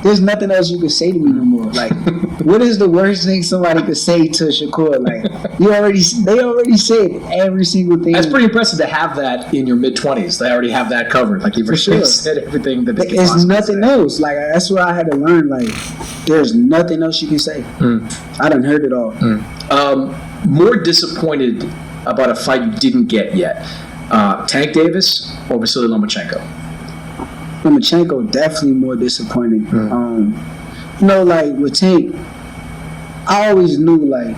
there's nothing else you can say to me no more. Like, what is the worst thing somebody could say to Shakur? Like, they already said every single thing. That's pretty impressive to have that in your mid-20s. They already have that covered. Like, you've already said everything that they can possibly say. There's nothing else. Like, that's what I had to learn. Like, there's nothing else you can say. I done heard it all. More disappointed about a fight you didn't get yet. Tank Davis or Vasily Lomachenko? Lomachenko definitely more disappointing. Like with Tank, I always knew like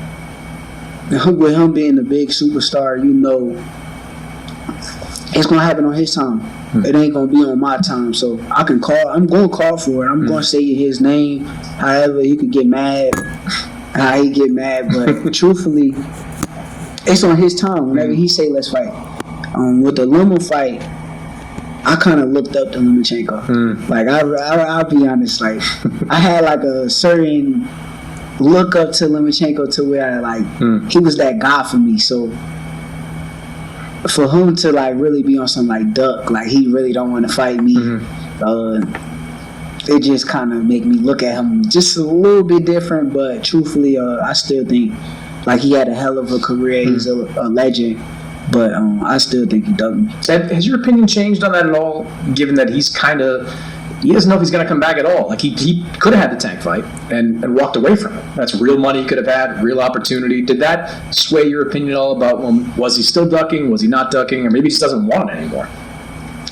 with him being the big superstar, it's gonna happen on his time. It ain't gonna be on my time. So I'm gonna call for it. I'm gonna say his name. However, he could get mad. How he get mad, but truthfully, it's on his time. Whenever he say let's fight. With the Loma fight, I kind of looked up to Lomachenko. Like I'll be honest, like I had like a certain look up to Lomachenko to where like he was that guy for me. So for him to like really be on some like duck, like he really don't want to fight me. It just kind of make me look at him just a little bit different. But truthfully, I still think like he had a hell of a career. He's a legend. But I still think he doesn't. Has your opinion changed on that at all, given that he doesn't know if he's going to come back at all? Like, he could have had the Tank fight and walked away from it. That's real money he could have had, real opportunity. Did that sway your opinion at all about, was he still ducking, was he not ducking, or maybe he just doesn't want it anymore?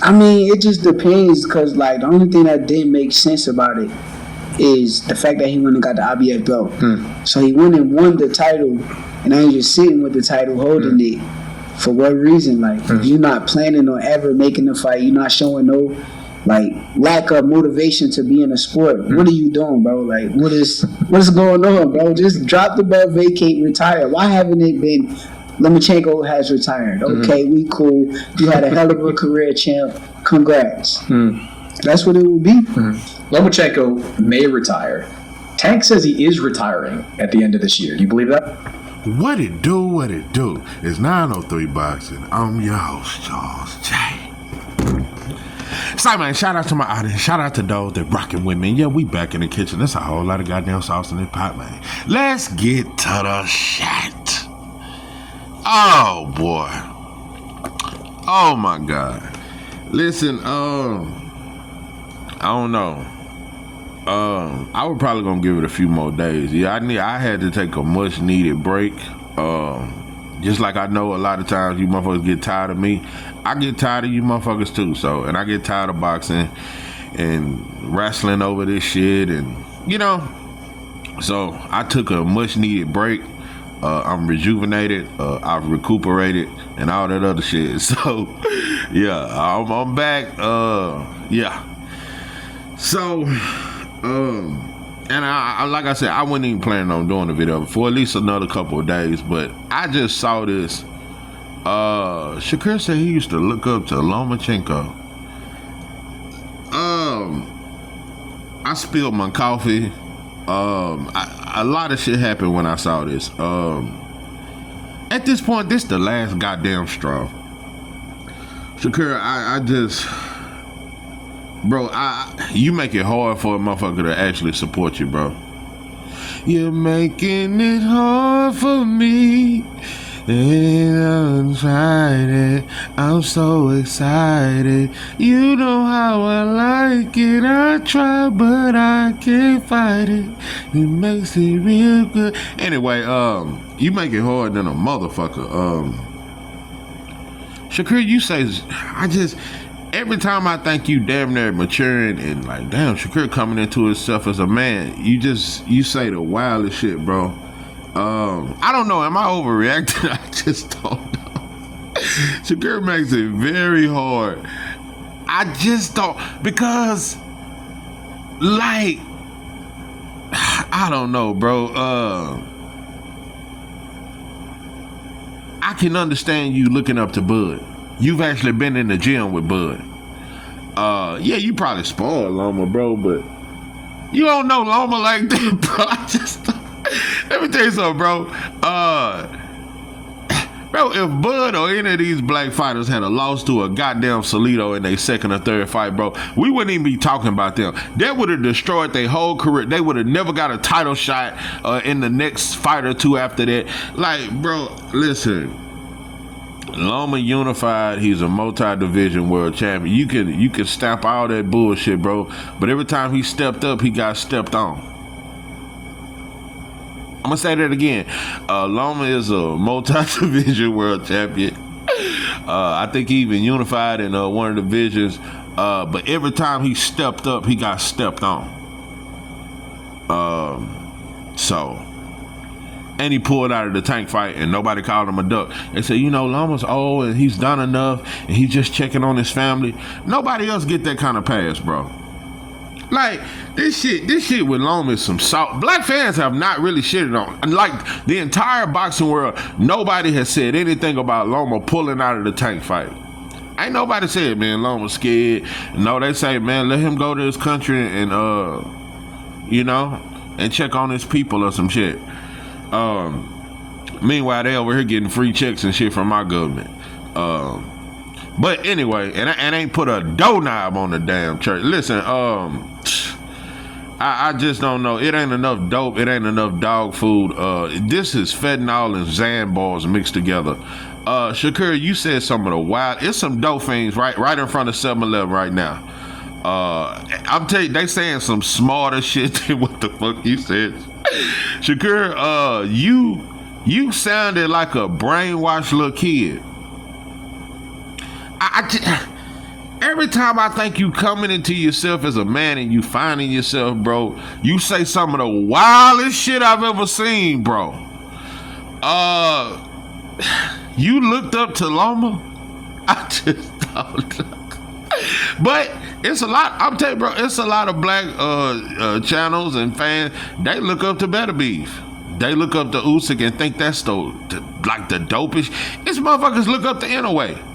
I mean, it just depends, because, like, the only thing that didn't make sense about it is the fact that he went and got the IBF belt. So he went and won the title, and now he's just sitting with the title, holding it. For what reason? Like, you're not planning on ever making the fight. You're not showing no, like, lack of motivation to be in a sport. What are you doing, bro? Like, what is going on, bro? Just drop the belt, vacate, retire. Why haven't it been Lomachenko has retired? Okay, we cool. You had a hell of a career, champ. Congrats. That's what it will be. Lomachenko may retire. Tank says he is retiring at the end of this year. Do you believe that? What it do? It's 903 Boxing. I'm your host, Charles J. So, man, shout out to my audience. Shout out to those that rocking with me. Yeah, we back in the kitchen. There's a whole lot of goddamn sauce in this pot, man. Let's get to the shit. Oh, boy. Oh, my God. Listen, I don't know. I was probably gonna give it a few more days. Yeah, I had to take a much needed break. Just like I know a lot of times you motherfuckers get tired of me. I get tired of you motherfuckers too. And I get tired of boxing and wrestling over this shit, and So I took a much needed break. I'm rejuvenated. I've recuperated and all that other shit. So yeah, I'm back. Yeah. So. And I like I said, I wasn't even planning on doing the video for at least another couple of days, but I just saw this. Shakur said he used to look up to Lomachenko. I spilled my coffee. A lot of shit happened when I saw this. At this point, this the last goddamn straw. Shakur, I just... Bro, you make it hard for a motherfucker to actually support you, bro. You're making it hard for me. And I'm trying it. I'm so excited. You know how I like it. I try, but I can't fight it. It makes it real good. Anyway, you make it hard than a motherfucker. Shakur, you say, every time I think you damn near maturing and like, damn, Shakur coming into himself as a man, you say the wildest shit, bro. I don't know. Am I overreacting? I just don't know. Shakur makes it very hard. I just don't, because, like, I don't know, bro. I can understand you looking up to Bud. You've actually been in the gym with Bud. Yeah, you probably spoiled Loma, bro, but you don't know Loma like that, bro. Let me tell you something, bro. Bro, if Bud or any of these black fighters had a loss to a goddamn Salido in their second or third fight, bro, we wouldn't even be talking about them. That would have destroyed their whole career. They would have never got a title shot in the next fight or two after that. Like, bro, listen. Loma unified. He's a multi-division world champion. You can stamp all that bullshit, bro. But every time he stepped up, he got stepped on. I'm gonna say that again. Loma is a multi-division world champion. I think he even unified in one of the divisions. But every time he stepped up, he got stepped on. And he pulled out of the Tank fight, and nobody called him a duck. They said, Loma's old, and he's done enough, and he's just checking on his family. Nobody else get that kind of pass, bro. Like, this shit with Loma is some salt. Black fans have not really shitted on. Like, the entire boxing world, nobody has said anything about Loma pulling out of the Tank fight. Ain't nobody said, man, Loma's scared. No, they say, man, let him go to his country and, and check on his people or some shit. Meanwhile, they over here getting free checks and shit from my government. But anyway, and I ain't put a doorknob on the damn church. Listen, I just don't know. It ain't enough dope. It ain't enough dog food. This is fentanyl and Xan balls mixed together. Shakur, you said some of the wild. It's some dope things right in front of 7-Eleven right now. I'm telling you, they saying some smarter shit than what the fuck you said. Shakur, you sounded like a brainwashed little kid. Every time I think you coming into yourself as a man and you finding yourself, bro, you say some of the wildest shit I've ever seen, bro. You looked up to Loma? I just thought. But it's a lot. I'm telling you, bro, it's a lot of black channels and fans. They look up to Better Beef. They look up to Usyk and think that's the dopest. It's motherfuckers look up to Inouye.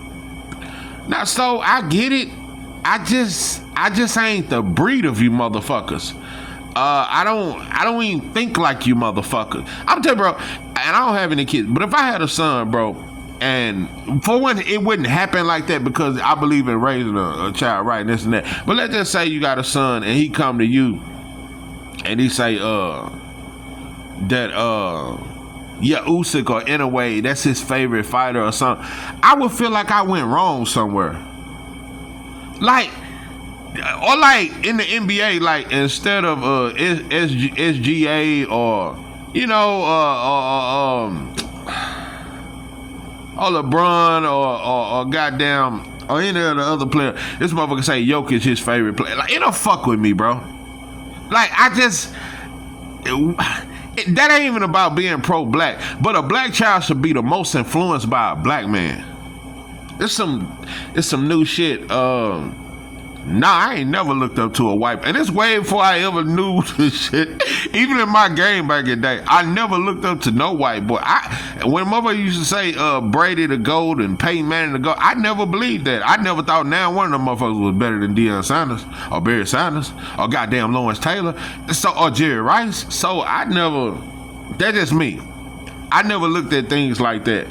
Now, so I get it. I just ain't the breed of you motherfuckers. I don't even think like you motherfuckers. I'm telling you, bro, and I don't have any kids, but if I had a son, bro, and for one, it wouldn't happen like that because I believe in raising a child right and this and that. But let's just say you got a son and he come to you and he say, Usyk or Inouye, that's his favorite fighter or something. I would feel like I went wrong somewhere. Like in the NBA, like instead of SGA or LeBron or goddamn or any of the other player, this motherfucker say Jokic his favorite player. Like, it don't fuck with me, bro. Like, that ain't even about being pro-black, but a black child should be the most influenced by a black man. It's some new shit. I ain't never looked up to a white, and it's way before I ever knew this shit. Even in my game back in the day, I never looked up to no white boy. When mother used to say Brady the GOAT and Peyton Manning the GOAT, I never believed that. I never thought now one of them motherfuckers was better than Deion Sanders or Barry Sanders or goddamn Lawrence Taylor or Jerry Rice. So that's just me. I never looked at things like that.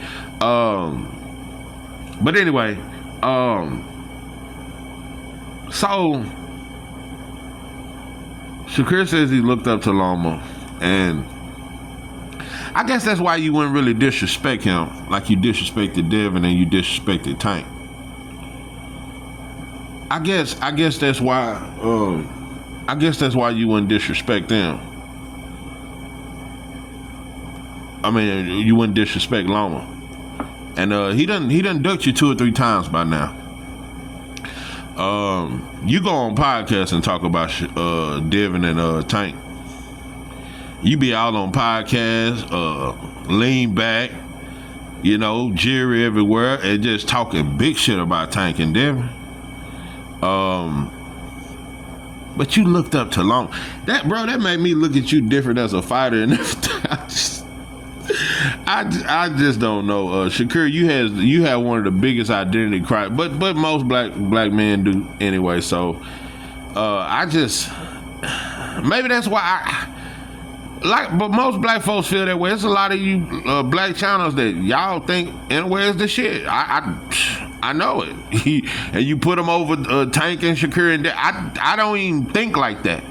But anyway, so Shakur says he looked up to Loma, and I guess that's why you wouldn't really disrespect him like you disrespected Devin and you disrespected Tank. I guess that's why. I guess that's why you wouldn't disrespect them. I mean, you wouldn't disrespect Loma, and he done ducked you 2 or 3 times by now. You go on podcasts and talk about Devin and Tank. You be out on podcasts, lean back, Jerry everywhere, and just talking big shit about Tank and Devin. But you looked up to Loma. That made me look at you different as a fighter and everything. I just don't know. Shakur, you have one of the biggest identity crimes, but most black men do anyway. So maybe that's why but most black folks feel that way. There's a lot of you black channels that y'all think Inouye is the shit. I know it. And you put them over Tank and Shakur, and I don't even think like that.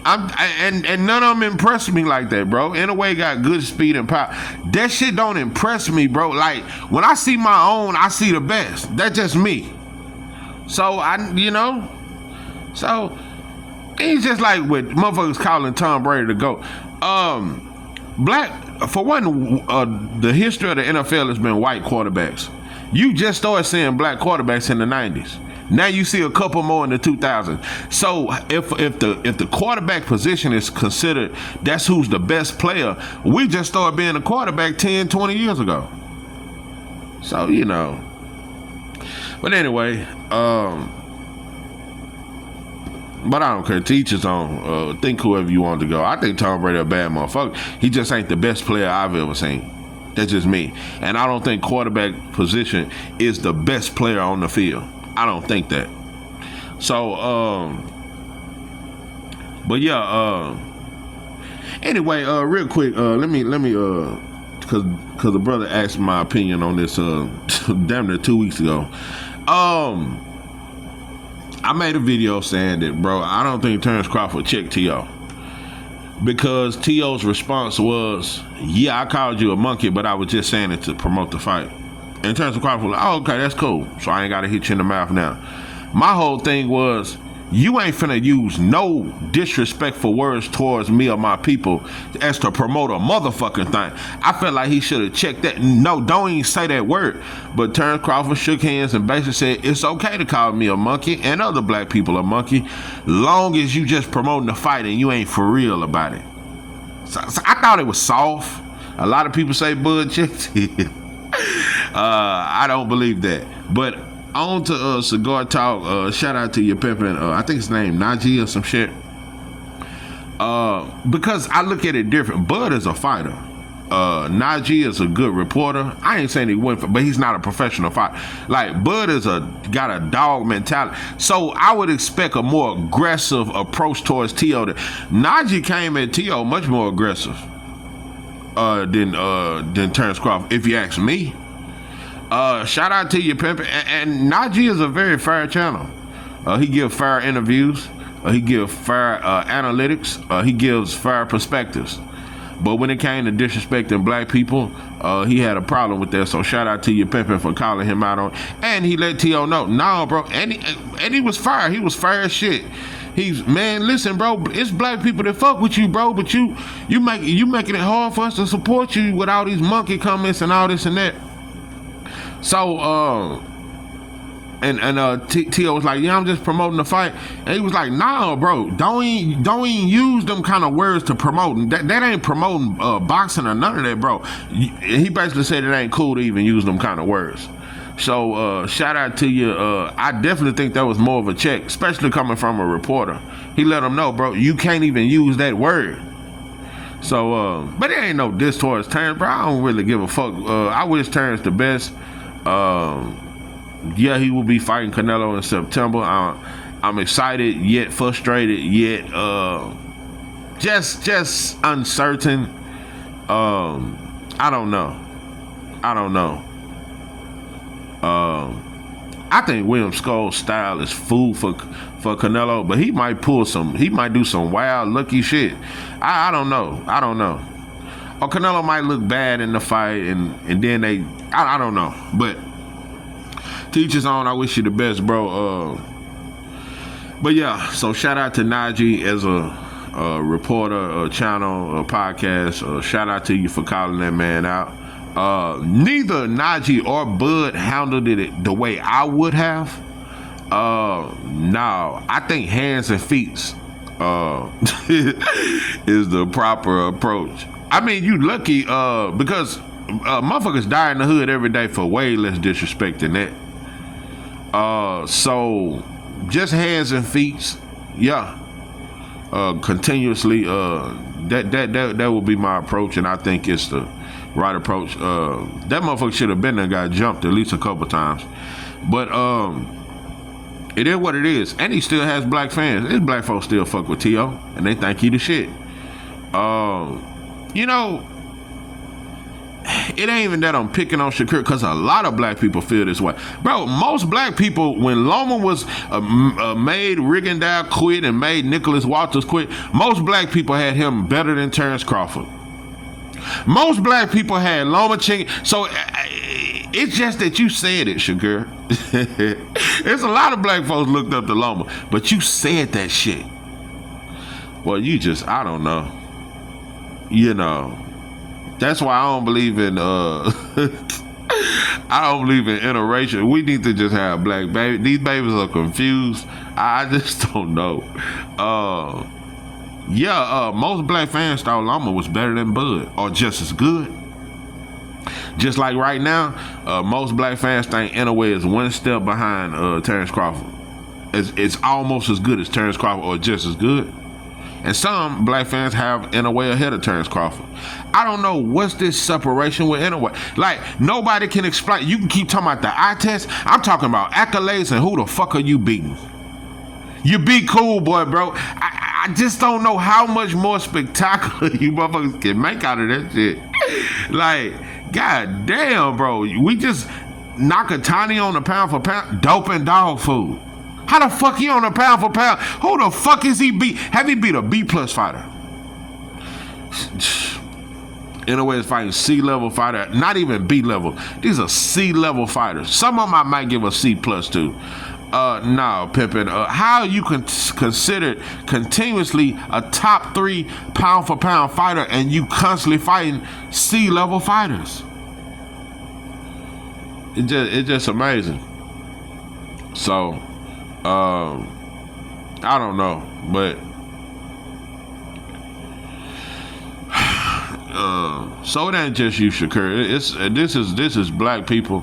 And none of them impress me like that, bro. Inouye got good speed and power. That shit don't impress me, bro. Like, when I see my own, I see the best. That's just me. So, so it's just like with motherfuckers calling Tom Brady to go. For one, the history of the NFL has been white quarterbacks. You just started seeing black quarterbacks in the 90s. Now you see a couple more in the 2000s. So if the quarterback position is considered that's who's the best player, we just started being a quarterback 10, 20 years ago. So, But anyway, but I don't care. To each his own. Think whoever you want to go. I think Tom Brady a bad motherfucker. He just ain't the best player I've ever seen. That's just me. And I don't think quarterback position is the best player on the field. I don't think that. So, but yeah. Anyway, real quick, let me, because the brother asked my opinion on this, damn near 2 weeks ago. I made a video saying that, bro, I don't think Terrence Crawford checked T.O. Because T.O.'s response was, yeah, I called you a monkey, but I was just saying it to promote the fight. And Terrence Crawford was like, oh, okay, that's cool. So I ain't got to hit you in the mouth now. My whole thing was, you ain't finna use no disrespectful words towards me or my people as to promote a motherfucking thing. I felt like he should have checked that. No, don't even say that word. But Terrence Crawford shook hands and basically said, it's okay to call me a monkey and other black people a monkey, long as you just promoting the fight and you ain't for real about it. So I thought it was soft. A lot of people say Bud checked it. I don't believe that. But on to Cigar Talk. Shout out to your pimpin'. I think his name Najee or some shit. Because I look at it different. Bud is a fighter. Najee is a good reporter. I ain't saying he went but he's not a professional fighter. Like, Bud is got a dog mentality. So I would expect a more aggressive approach towards T.O. Najee came at T.O. much more aggressive than Terrence Crawford, if you ask me. Shout out to you, pimp. And Najee is a very fair channel. He gives fair interviews. He gives fair analytics. He gives fair perspectives. But when it came to disrespecting black people, he had a problem with that. So shout out to you, pimping, for calling him out on. And he let T.O. know, nah, bro. And he was fair. He was fair as shit. Man, listen, bro. It's black people that fuck with you, bro. But you making it hard for us to support you with all these monkey comments and all this and that. So, T.O. was like, yeah, I'm just promoting the fight. And he was like, nah, bro, don't even use them kind of words to promote. That ain't promoting boxing or none of that, bro. He basically said it ain't cool to even use them kind of words. So, shout out to you. I definitely think that was more of a check, especially coming from a reporter. He let him know, bro, you can't even use that word. So, but it ain't no diss towards Terrence, bro. I don't really give a fuck. I wish Terrence the best. Yeah, he will be fighting Canelo in September. I'm excited, yet frustrated, yet just uncertain. I don't know. I think William Scott's style is food for Canelo, but he might do some wild, lucky shit. I don't know. Or Canelo might look bad in the fight, and then I don't know. But to each his own. I wish you the best, bro. But yeah, so shout out to Najee as a reporter, a channel, a podcast. Shout out to you for calling that man out. Neither Najee or Bud handled it the way I would have. No, I think hands and feet is the proper approach. I mean, you lucky because motherfuckers die in the hood every day for way less disrespect than that. So just hands and feet, yeah. Continuously, that would be my approach, and I think it's the right approach. That motherfucker should have been there, got jumped at least a couple times, but it is what it is, and he still has black fans. His black folks still fuck with T.O. and they think he the shit. You know, it ain't even that I'm picking on Shakur, because a lot of black people feel this way. Bro, most black people, when Loma was made Rigondeaux quit and made Nicholas Walters quit, most black people had him better than Terrence Crawford. Most black people had Lomachenko. So it's just that you said it, Shakur. There's a lot of black folks looked up to Loma, but you said that shit. Well, you just, I don't know. You know. That's why I don't believe in I don't believe in interracial. We need to just have black babies. These babies are confused. I just don't know. Most black fans thought Loma was better than Bud, or just as good. Just like right now, most black fans think Inouye is one step behind Terrence Crawford. It's almost as good as Terrence Crawford, or just as good. And some black fans have Inouye ahead of Terrence Crawford. I don't know what's this separation with Inouye. Like, nobody can explain. You can keep talking about the eye test. I'm talking about accolades and who the fuck are you beating? You be cool, boy, bro. I just don't know how much more spectacular you motherfuckers can make out of that shit. Like, god damn, bro. We just knock a tiny on the pound for pound. Dope and dog food. How the fuck he on a pound for pound? Who the fuck is he beat? Have he beat a B+ fighter? Inouye is fighting C-level fighter, not even B-level. These are C-level fighters. Some of them I might give a C+ to. No, Pippin. How you considered continuously a top 3 pound for pound fighter and you constantly fighting C-level fighters? It's just amazing. So, I don't know, but so it ain't just you, Shakur. This is black people.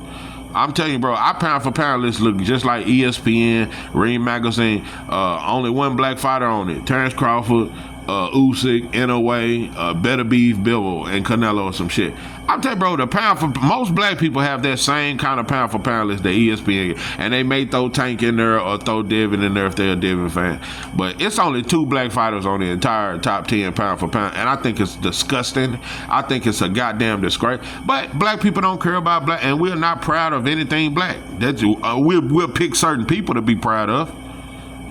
I'm telling you, bro, our pound for pound list look just like ESPN, Ring Magazine. Only one black fighter on it: Terrence Crawford, Usyk, Inouye, Better Beef, Bivol, and Canelo or some shit. I'm telling you, bro, the pound for most black people have that same kind of pound for pound list that ESPN, and they may throw Tank in there or throw Devin in there if they're a Devin fan. But it's only 2 black fighters on the entire top 10 pound for pound, and I think it's disgusting. I think it's a goddamn disgrace. But black people don't care about black, and we're not proud of anything black. That's we'll pick certain people to be proud of.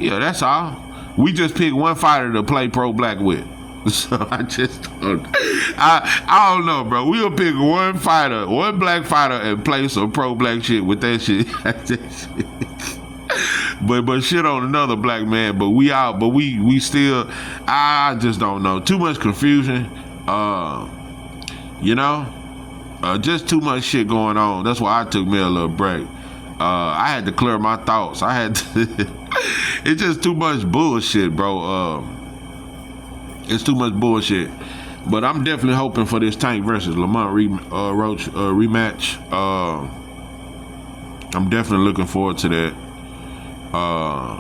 Yeah, that's all. We just pick one fighter to play pro black with. So I just don't. I don't know, bro. We'll pick one fighter, one black fighter, and play some pro black shit with that shit. but shit on another black man. But we still. I just don't know. Too much confusion. Just too much shit going on. That's why I took me a little break. I had to clear my thoughts. I had to. It's just too much bullshit, bro. It's too much bullshit. But I'm definitely hoping for this Tank versus Lamont Roach rematch. I'm definitely looking forward to that. I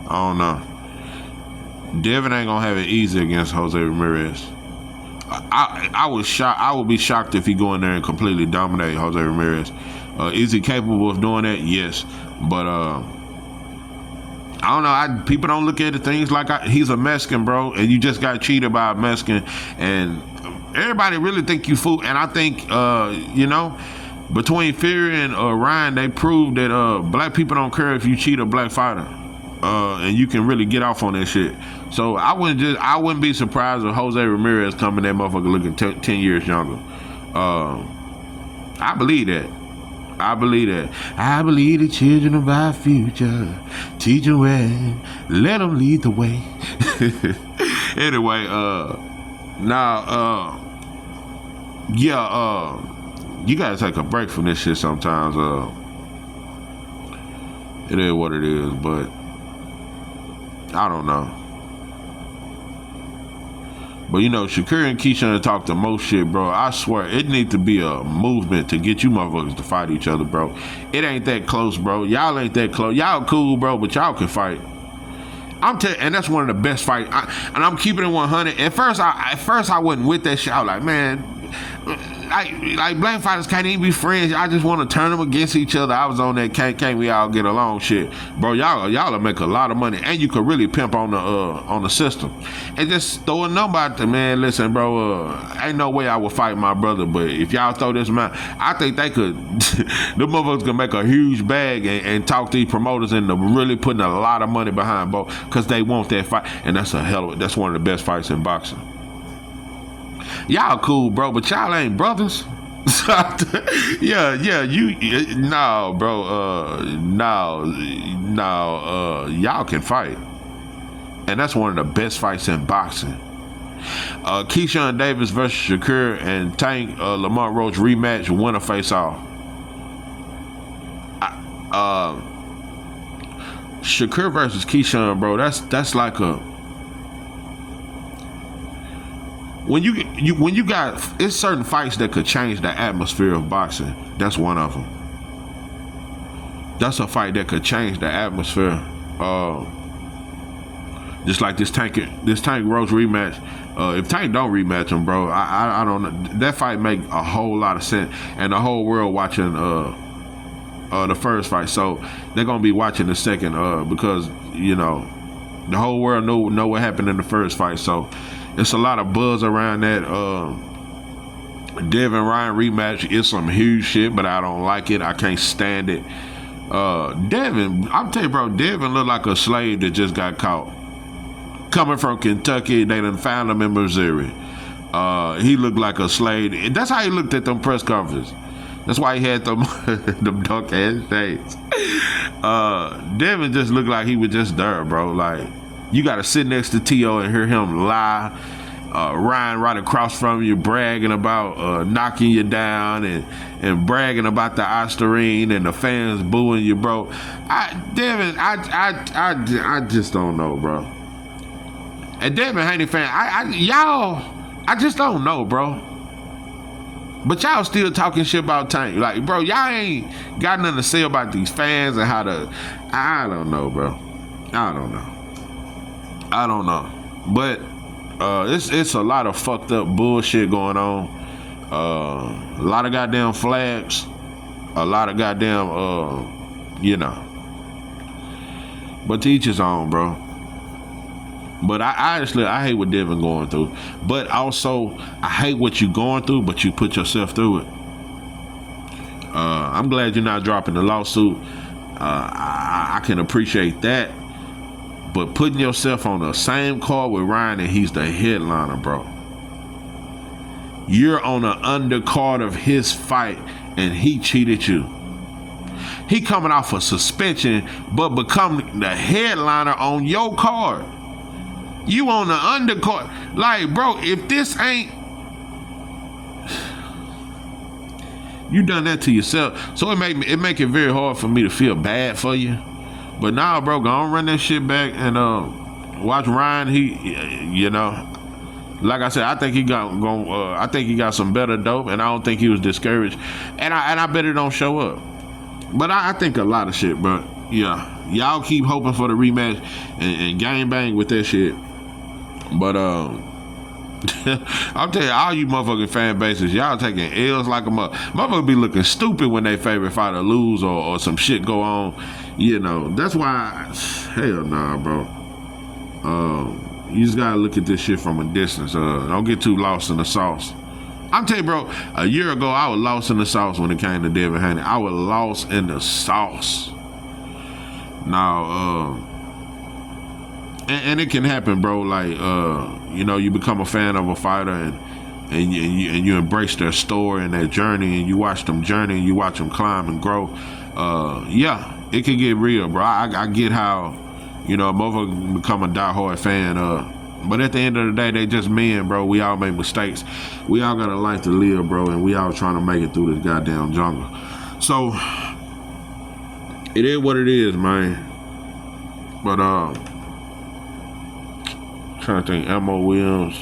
don't know. Devin ain't gonna have it easy against Jose Ramirez. I was shocked. I would be shocked if he go in there and completely dominate Jose Ramirez. Is he capable of doing that? Yes, but I don't know. People don't look at the things like he's a Mexican, bro, and you just got cheated by a Mexican, and everybody really think you fool. And I think between Fury and Ryan, they proved that black people don't care if you cheat a black fighter, and you can really get off on that shit. So I wouldn't be surprised if Jose Ramirez coming that motherfucker looking 10 years younger. I believe that. I believe the children of our future. Teach them well, let them lead the way. Anyway, you gotta take a break from this shit sometimes. It is what it is, but I don't know. But Shakur and Keyshawn talk the most shit, bro. I swear, it need to be a movement to get you motherfuckers to fight each other, bro. It ain't that close, bro. Y'all ain't that close. Y'all cool, bro, but y'all can fight. And that's one of the best fights. And I'm keeping it 100. At first I wasn't with that shit. I was like, man, like black fighters can't even be friends. I just want to turn them against each other. I was on that can't we all get along shit, bro. Y'all will make a lot of money, and you could really pimp on the system, and just throw a number out there, man. Listen, bro, ain't no way I would fight my brother, but if y'all throw this man, I think they could. The motherfuckers can make a huge bag and talk these promoters into really putting a lot of money behind both because they want that fight, and that's one of the best fights in boxing. Y'all cool, bro, but y'all ain't brothers. No, bro, y'all can fight, and that's one of the best fights in boxing. Keyshawn Davis versus Shakur and Tank Lamont Roach rematch, winner face off. Shakur versus Keyshawn, bro, that's like a when you got, it's certain fights that could change the atmosphere of boxing. That's one of them. That's a fight that could change the atmosphere. Just like this Tank Roach rematch. If Tank don't rematch him, bro, I don't know. That fight make a whole lot of sense, and the whole world watching the first fight, so they're gonna be watching the second because the whole world know what happened in the first fight, so. It's a lot of buzz around that Devin Ryan rematch. It's some huge shit, but I don't like it. I can't stand it. Devin, I'm telling you, bro, Devin looked like a slave that just got caught. Coming from Kentucky, they done found him in Missouri. He looked like a slave. That's how he looked at them press conferences. That's why he had them dark ass shades. Devin just looked like he was just there, bro. Like, you got to sit next to T.O. and hear him lie. Ryan right across from you bragging about knocking you down and bragging about the Ostarine and the fans booing you, bro. Devin, I just don't know, bro. And Devin Haney fan, I just don't know, bro. But y'all still talking shit about Tank. Like, bro, y'all ain't got nothing to say about these fans and how to. I don't know, bro. I don't know. But it's a lot of fucked up bullshit going on. A lot of goddamn flags. A lot of goddamn, But to each his own, bro. But I honestly hate what Devin going through. But also, I hate what you going through, but you put yourself through it. I'm glad you're not dropping the lawsuit. I can appreciate that. But putting yourself on the same card with Ryan and he's the headliner, bro. You're on the undercard of his fight and he cheated you. He coming off a suspension but becoming the headliner on your card. You on the undercard. Like, bro, if this ain't... You done that to yourself. So it make it very hard for me to feel bad for you. But now, bro, go on, run that shit back and watch Ryan. He, like I said, I think he got some better dope, and I don't think he was discouraged, and I bet it don't show up. But I think a lot of shit, bro. Yeah, y'all keep hoping for the rematch and gang bang with that shit. But I'm telling you, all you motherfucking fan bases, y'all taking L's like a motherfucker be looking stupid when they favorite fighter lose or some shit go on. That's why, hell nah, bro. You just gotta look at this shit from a distance. Don't get too lost in the sauce. I'm telling you, bro, a year ago, I was lost in the sauce when it came to Devin Haney. I was lost in the sauce. Now, and it can happen, bro. Like, you become a fan of a fighter and you embrace their story and their journey, and you watch them journey and you watch them climb and grow. Yeah, it can get real, bro. I get how, a motherfucker can become a diehard fan. But at the end of the day, they just men, bro. We all make mistakes. We all got a life to live, bro, and we all trying to make it through this goddamn jungle. So it is what it is, man. But trying to think, Ammo Williams,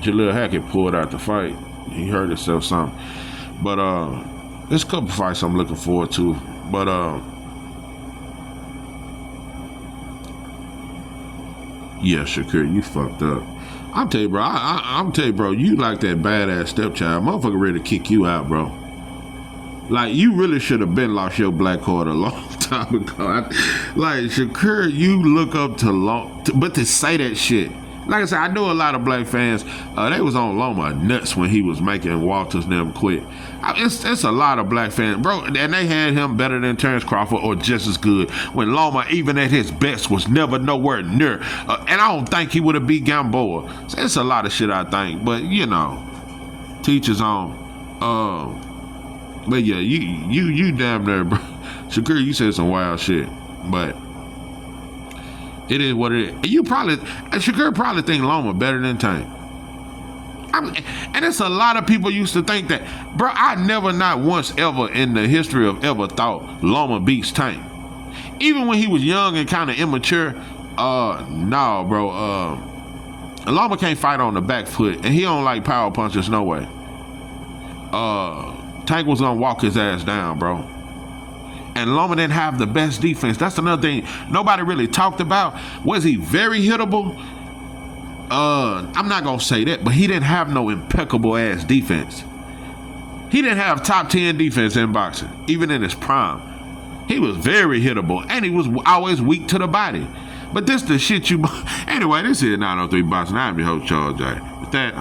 Jaleel Hackett pulled out the fight. He hurt himself something. But there's a couple fights I'm looking forward to. But yeah, Shakur, you fucked up. I'm tell you, bro. I'm tell you, bro. You like that badass stepchild, motherfucker, ready to kick you out, bro. Like you really should have been lost your black card a long time ago. Like Shakur, you look up to but to say that shit. Like I said, I know a lot of black fans. They was on Loma nuts when he was making Walters and them quit. It's a lot of black fans, bro, and they had him better than Terrence Crawford or just as good. When Loma, even at his best, was never nowhere near. And I don't think he would have beat Gamboa. So it's a lot of shit I think, but you know, teachers on. But yeah, you damn near, bro. Shakur, you said some wild shit, but. It is what it is. Shakur probably think Loma better than Tank. And it's a lot of people used to think that, bro. I never, not once ever in the history of ever thought Loma beats Tank. Even when he was young and kind of immature, no, bro. Loma can't fight on the back foot, and he don't like power punches, no way. Tank was gonna walk his ass down, bro. And Loma didn't have the best defense. That's another thing nobody really talked about. Was he very hittable? I'm not gonna say that, but he didn't have no impeccable ass defense. He didn't have top 10 defense in boxing, even in his prime. He was very hittable, and he was always weak to the body. But this the shit you. Anyway, this is 903 Boxing. I'm your host, Charles J. With that,